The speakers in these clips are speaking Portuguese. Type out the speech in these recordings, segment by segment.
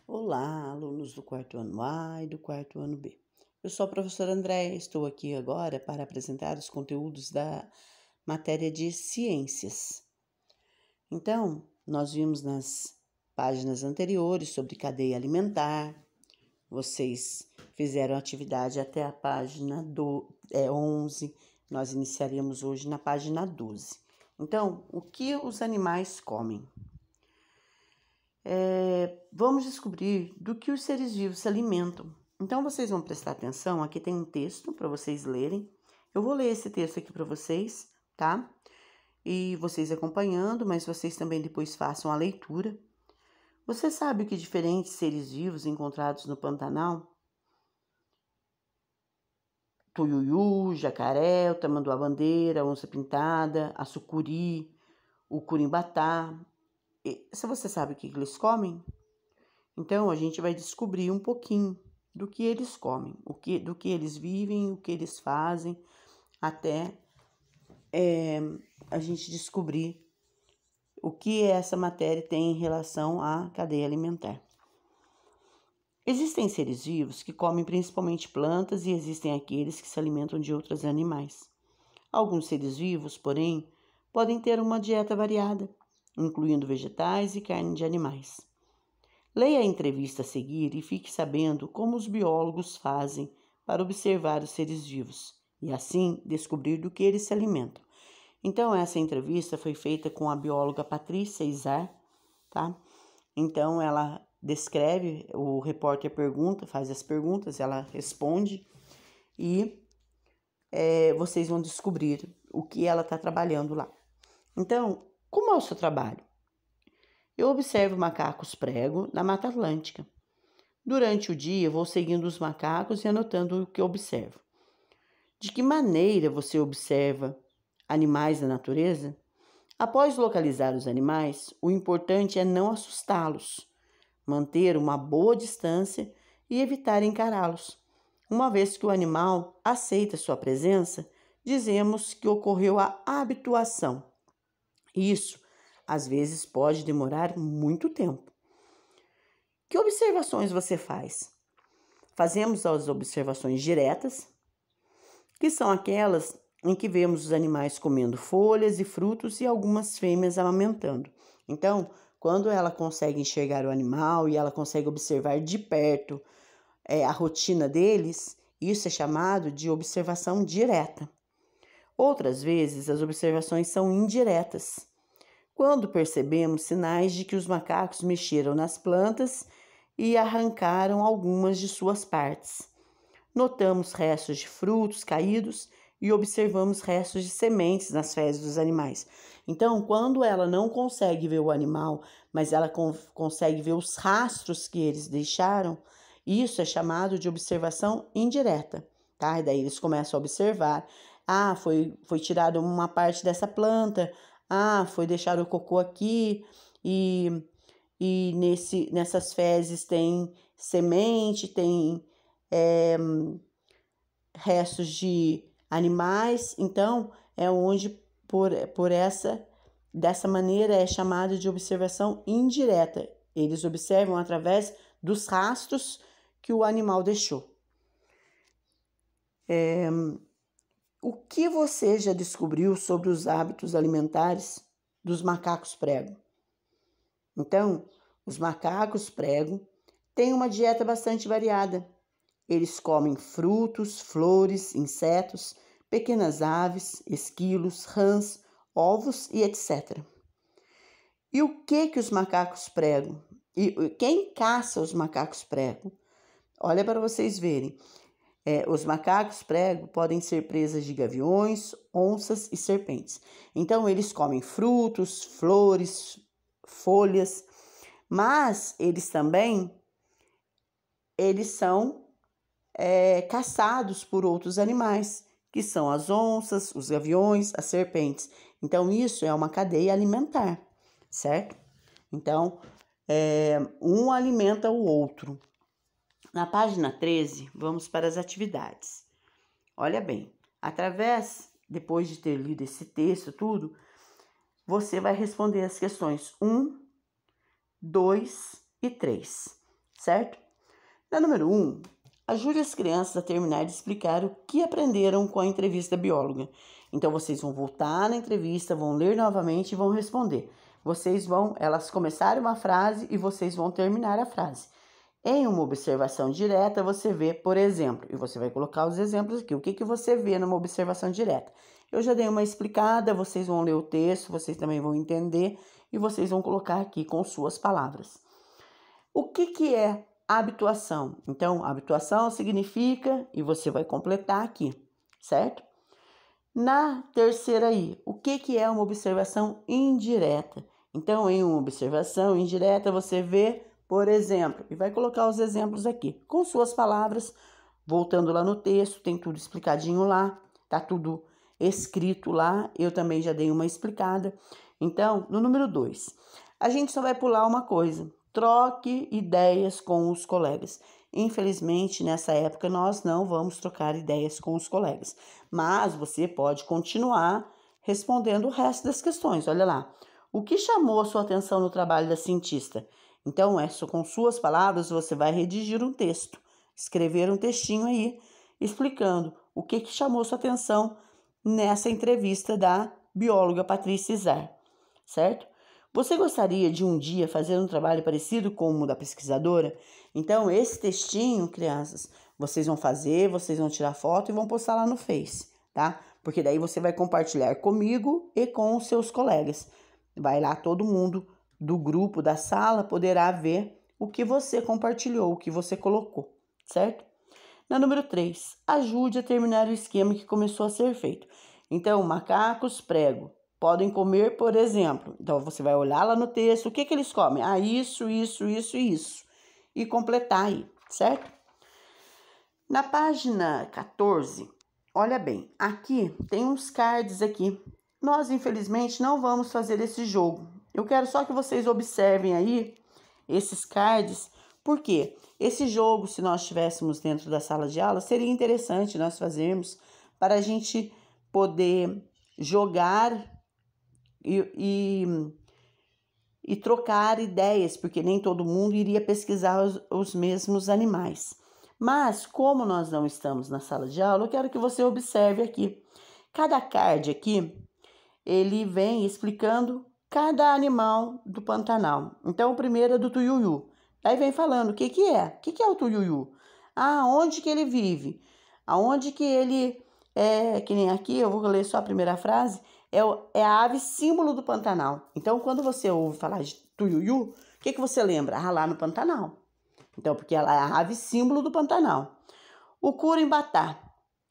Olá, alunos do quarto ano A e do quarto ano B. Eu sou a professora Andréia, estou aqui agora para apresentar os conteúdos da matéria de ciências. Então, nós vimos nas páginas anteriores sobre cadeia alimentar, vocês fizeram atividade até a página 11, nós iniciaremos hoje na página 12. Então, o que os animais comem? Vamos descobrir do que os seres vivos se alimentam. Então, vocês vão prestar atenção, aqui tem um texto para vocês lerem. Eu vou ler esse texto aqui para vocês, tá? E vocês acompanhando, mas vocês também depois façam a leitura. Você sabe o que diferentes seres vivos encontrados no Pantanal? Tuiuiu, jacaré, o tamanduá-bandeira, a onça-pintada, a sucuri, o curimbatá. Se você sabe o que eles comem? Então, a gente vai descobrir um pouquinho do que eles comem, do que eles vivem, o que eles fazem, até a gente descobrir o que essa matéria tem em relação à cadeia alimentar. Existem seres vivos que comem principalmente plantas e existem aqueles que se alimentam de outros animais. Alguns seres vivos, porém, podem ter uma dieta variada, incluindo vegetais e carne de animais. Leia a entrevista a seguir e fique sabendo como os biólogos fazem para observar os seres vivos e, assim, descobrir do que eles se alimentam. Então, essa entrevista foi feita com a bióloga Patrícia Izar, tá? Então, ela descreve, o repórter pergunta, faz as perguntas, ela responde e vocês vão descobrir o que ela está trabalhando lá. Então, como é o seu trabalho? Eu observo macacos prego na Mata Atlântica. Durante o dia, vou seguindo os macacos e anotando o que observo. De que maneira você observa animais da natureza? Após localizar os animais, o importante é não assustá-los, manter uma boa distância e evitar encará-los. Uma vez que o animal aceita sua presença, dizemos que ocorreu a habituação. Isso, às vezes, pode demorar muito tempo. Que observações você faz? Fazemos as observações diretas, que são aquelas em que vemos os animais comendo folhas e frutos e algumas fêmeas amamentando. Então, quando ela consegue enxergar o animal e ela consegue observar de perto a rotina deles, isso é chamado de observação direta. Outras vezes, as observações são indiretas, quando percebemos sinais de que os macacos mexeram nas plantas e arrancaram algumas de suas partes. Notamos restos de frutos caídos e observamos restos de sementes nas fezes dos animais. Então, quando ela não consegue ver o animal, mas ela consegue ver os rastros que eles deixaram, isso é chamado de observação indireta, tá? E daí eles começam a observar. Ah, foi tirada uma parte dessa planta. Ah, foi deixar o cocô aqui e nessas fezes tem semente, tem restos de animais. Então, é onde dessa maneira é chamada de observação indireta. Eles observam através dos rastros que o animal deixou. O que você já descobriu sobre os hábitos alimentares dos macacos prego? Então, os macacos prego têm uma dieta bastante variada. Eles comem frutos, flores, insetos, pequenas aves, esquilos, rãs, ovos e etc. E o que os macacos prego? E quem caça os macacos prego? Olha para vocês verem. Os macacos prego podem ser presas de gaviões, onças e serpentes. Então, eles comem frutos, flores, folhas, mas eles são caçados por outros animais, que são as onças, os gaviões, as serpentes. Então, isso é uma cadeia alimentar, certo? Então, um alimenta o outro. Na página 13, vamos para as atividades. Olha bem, depois de ter lido esse texto, tudo, você vai responder as questões 1, 2 e 3, certo? Na número 1, ajude as crianças a terminar de explicar o que aprenderam com a entrevista bióloga. Então, vocês vão voltar na entrevista, vão ler novamente e vão responder. Elas começarem uma frase e vocês vão terminar a frase. Em uma observação direta, você vê, por exemplo, e você vai colocar os exemplos aqui. O que você vê numa observação direta? Eu já dei uma explicada, vocês vão ler o texto, vocês também vão entender e vocês vão colocar aqui com suas palavras. O que é habituação? Então, habituação significa, e você vai completar aqui, certo? Na terceira aí, o que é uma observação indireta? Então, em uma observação indireta, você vê, por exemplo, e vai colocar os exemplos aqui, com suas palavras, voltando lá no texto, tem tudo explicadinho lá, tá tudo escrito lá, eu também já dei uma explicada. Então, no número 2, a gente só vai pular uma coisa, troque ideias com os colegas. Infelizmente, nessa época, nós não vamos trocar ideias com os colegas, mas você pode continuar respondendo o resto das questões. Olha lá, o que chamou a sua atenção no trabalho da cientista? Então, com suas palavras, você vai redigir um texto, escrever um textinho aí, explicando o que chamou sua atenção nessa entrevista da bióloga Patrícia Izar, certo? Você gostaria de um dia fazer um trabalho parecido com o da pesquisadora? Então, esse textinho, crianças, vocês vão fazer, vocês vão tirar foto e vão postar lá no Face, tá? Porque daí você vai compartilhar comigo e com os seus colegas. Vai lá, todo mundo do grupo, da sala, poderá ver o que você compartilhou, o que você colocou, certo? Na número 3, ajude a terminar o esquema que começou a ser feito. Então, macacos prego podem comer, por exemplo. Então, você vai olhar lá no texto, o que eles comem? Ah, isso, isso, isso e isso. E completar aí, certo? Na página 14, olha bem, aqui tem uns cards aqui. Nós, infelizmente, não vamos fazer esse jogo. Eu quero só que vocês observem aí esses cards, porque esse jogo, se nós estivéssemos dentro da sala de aula, seria interessante nós fazermos para a gente poder jogar e trocar ideias, porque nem todo mundo iria pesquisar os mesmos animais. Mas, como nós não estamos na sala de aula, eu quero que você observe aqui. Cada card aqui, ele vem explicando cada animal do Pantanal. Então, o primeiro é do tuiuiu. Aí vem falando o que é. O que é o tuiuiu? Ah, onde que ele vive? Aonde que ele é, que nem aqui, eu vou ler só a primeira frase, é a ave símbolo do Pantanal. Então, quando você ouve falar de tuiuiu, o que você lembra? Ah, lá no Pantanal. Então, porque ela é a ave símbolo do Pantanal. O curimbatá.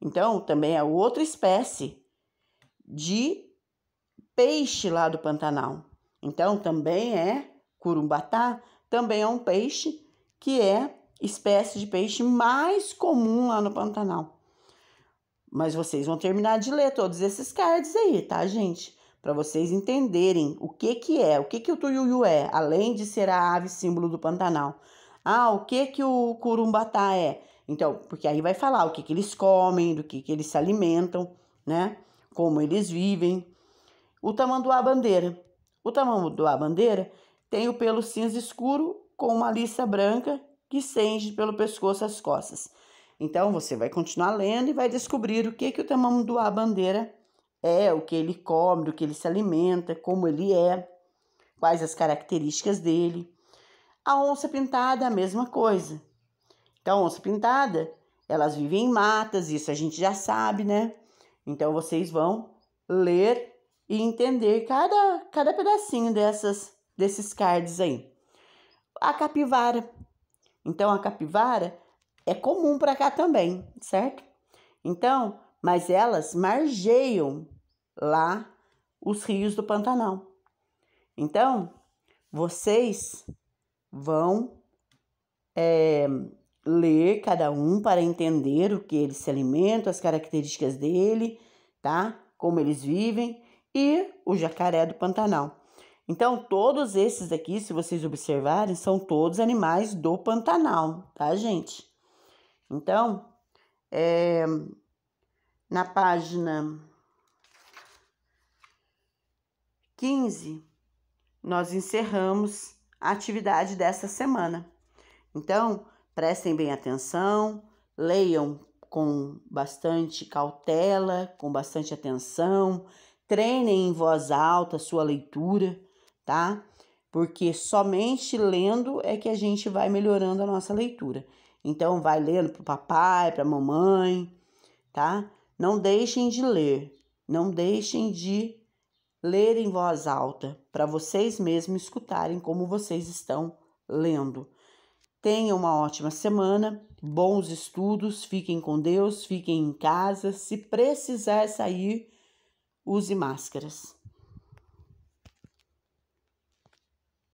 Então, também é outra espécie de peixe lá do Pantanal. Então, também é curumbatá, também é um peixe que é espécie de peixe mais comum lá no Pantanal. Mas vocês vão terminar de ler todos esses cards aí, tá, gente? Para vocês entenderem o que é, o que o tuiuiu é, além de ser a ave símbolo do Pantanal. Ah, o que o curumbatá é? Então, porque aí vai falar o que eles comem, do que eles se alimentam, né? Como eles vivem. O tamanduá-bandeira. O tamanduá-bandeira tem o pelo cinza escuro com uma lista branca que estende pelo pescoço às costas. Então, você vai continuar lendo e vai descobrir o que o tamanduá-bandeira é, o que ele come, do que ele se alimenta, como ele é, quais as características dele. A onça-pintada, a mesma coisa. Então, a onça-pintada, elas vivem em matas, isso a gente já sabe, né? Então, vocês vão ler e entender cada pedacinho desses cards aí. A capivara. Então, a capivara é comum para cá também, certo? Então, mas elas margeiam lá os rios do Pantanal. Então, vocês vão ler cada um para entender o que eles se alimentam, as características dele, tá? Como eles vivem e o jacaré do Pantanal. Então, todos esses aqui, se vocês observarem, são todos animais do Pantanal, tá, gente? Então, na página 15, nós encerramos a atividade dessa semana. Então, prestem bem atenção, leiam com bastante cautela, com bastante atenção, treinem em voz alta a sua leitura, tá? Porque somente lendo é que a gente vai melhorando a nossa leitura. Então, vai lendo para o papai, para a mamãe, tá? Não deixem de ler, não deixem de ler em voz alta, para vocês mesmos escutarem como vocês estão lendo. Tenham uma ótima semana, bons estudos, fiquem com Deus, fiquem em casa. Se precisar sair, use máscaras.